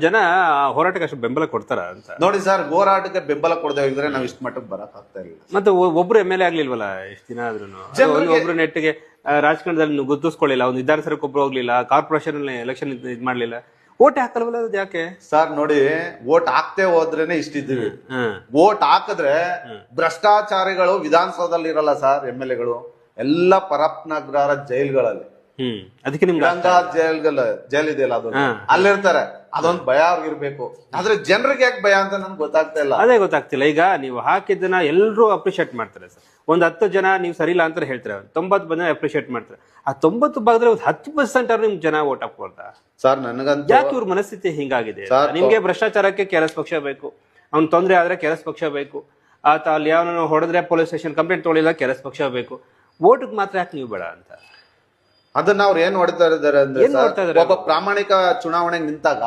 ಜನ ಹೋರಾಟಕ್ಕೆ ಅಷ್ಟು ಬೆಂಬಲ ಕೊಡ್ತಾರ ಅಂತ ನೋಡಿ ಸರ್, ಹೋರಾಟಕ್ಕೆ ಬೆಂಬಲ ಕೊಡದೆ ಹೋಗಿದ್ರೆ ನಾವ್ ಇಷ್ಟ ಮಟ್ಟಕ್ಕೆ ಬರಕ್ ಆಗ್ತಾ ಇರಲಿಲ್ಲ. ಮತ್ತೆ ಒಬ್ರು ಎಮ್ ಎಲ್ ಎ ಆಗ್ಲಿಲ್ವಲ್ಲ ಎಷ್ಟು ದಿನ ಆದ್ರೂ ಒಬ್ರು ನೆಟ್ಟಿಗೆ ರಾಜಕಾರಣದಲ್ಲಿ ಗುರ್ತಿಸ್ಕೊಳ್ಳಿಲ್ಲ, ಒಂದು ವಿಧಾನಸಭೆಗೆ ಒಬ್ರು ಹೋಗ್ಲಿಲ್ಲ, ಕಾರ್ಪೊರೇಷನ್ ಎಲೆಕ್ಷನ್ ಇದ್ ಮಾಡ್ಲಿಲ್ಲ, ಓಟ್ ಹಾಕಲ್ವಲ್ಲ ಅದು ಯಾಕೆ ಸರ್? ನೋಡಿ, ವೋಟ್ ಹಾಕ್ತೇ ಹೋದ್ರೇನೆ ಇಷ್ಟಿದ್ದೀವಿ. ವೋಟ್ ಹಾಕಿದ್ರೆ ಭ್ರಷ್ಟಾಚಾರಿಗಳು ವಿಧಾನಸೌಧದಲ್ಲಿ ಇರಲ್ಲ ಸರ್, ಎಂ ಎಲ್ ಎಗಳು ಎಲ್ಲ ಪರಪ್ನಗರ ಜೈಲ್ಗಳಲ್ಲಿ, ಅದಕ್ಕೆ ನಿಮ್ಗೆ ಜೈಲ್ ಇದೆಯಲ್ಲ ಅದು ಅಲ್ಲಿರ್ತಾರೆ. ಅದೊಂದು ಭಯ ಅವ್ರಿಗಿರ್ಬೇಕು. ಆದ್ರೆ ಜನರಿಗೆ ಯಾಕೆ ಭಯ ಅಂತ ನನ್ಗೆ ಗೊತ್ತಾಗ್ತಾ ಇಲ್ಲ. ಅದೇ ಗೊತ್ತಾಗ್ತಿಲ್ಲ. ಈಗ ನೀವು ಹಾಕಿದ್ದನ್ನ ಎಲ್ಲರೂ ಅಪ್ರಿಶಿಯೇಟ್ ಮಾಡ್ತಾರೆ ಸರ್. ಒಂದ್ 10 ಜನ ನೀವು ಸರಿ ಇಲ್ಲ ಅಂತ ಹೇಳ್ತಾರೆ, 90 ಜನ ಅಪ್ರಿಶಿಯೇಟ್ ಮಾಡ್ತಾರೆ. ಆ 90 ಭಾಗದಲ್ಲಿ ಒಂದು 10% ಅವ್ರು ನಿಮ್ಗೆ ಜನ ಓಟ್ ಹಾಕ್ಬೋದಾ ಸರ್? ನನಗಂತ ಯಾಕೆ ಇವ್ರ ಮನಸ್ಥಿತಿ ಹಿಂಗಾಗಿದೆ? ನಿಮ್ಗೆ ಭ್ರಷ್ಟಾಚಾರಕ್ಕೆ ಕೆಆರ್ಎಸ್ ಪಕ್ಷ ಬೇಕು, ಅವ್ನ್ ತೊಂದ್ರೆ ಆದ್ರೆ ಕೆಆರ್ಎಸ್ ಪಕ್ಷ ಬೇಕು, ಆತ ಅಲ್ಲಿ ಯಾವನ ಹೊಡೆದ್ರೆ ಪೊಲೀಸ್ ಸ್ಟೇಷನ್ ಕಂಪ್ಲೇಂಟ್ ತೊಗೊಳಿಲ್ಲ ಕೆಆರ್ಎಸ್ ಪಕ್ಷ ಬೇಕು, ಓಟಿಗೆ ಮಾತ್ರ ಯಾಕೆ ನೀವು ಬೇಡ ಅಂತ? ಅದನ್ನ ಅವ್ರು ಏನ್ ನೋಡ್ತಾ ಇದಾರೆ ಅಂದ್ರೆ, ಒಬ್ಬ ಪ್ರಾಮಾಣಿಕ ಚುನಾವಣೆಗೆ ನಿಂತಾಗ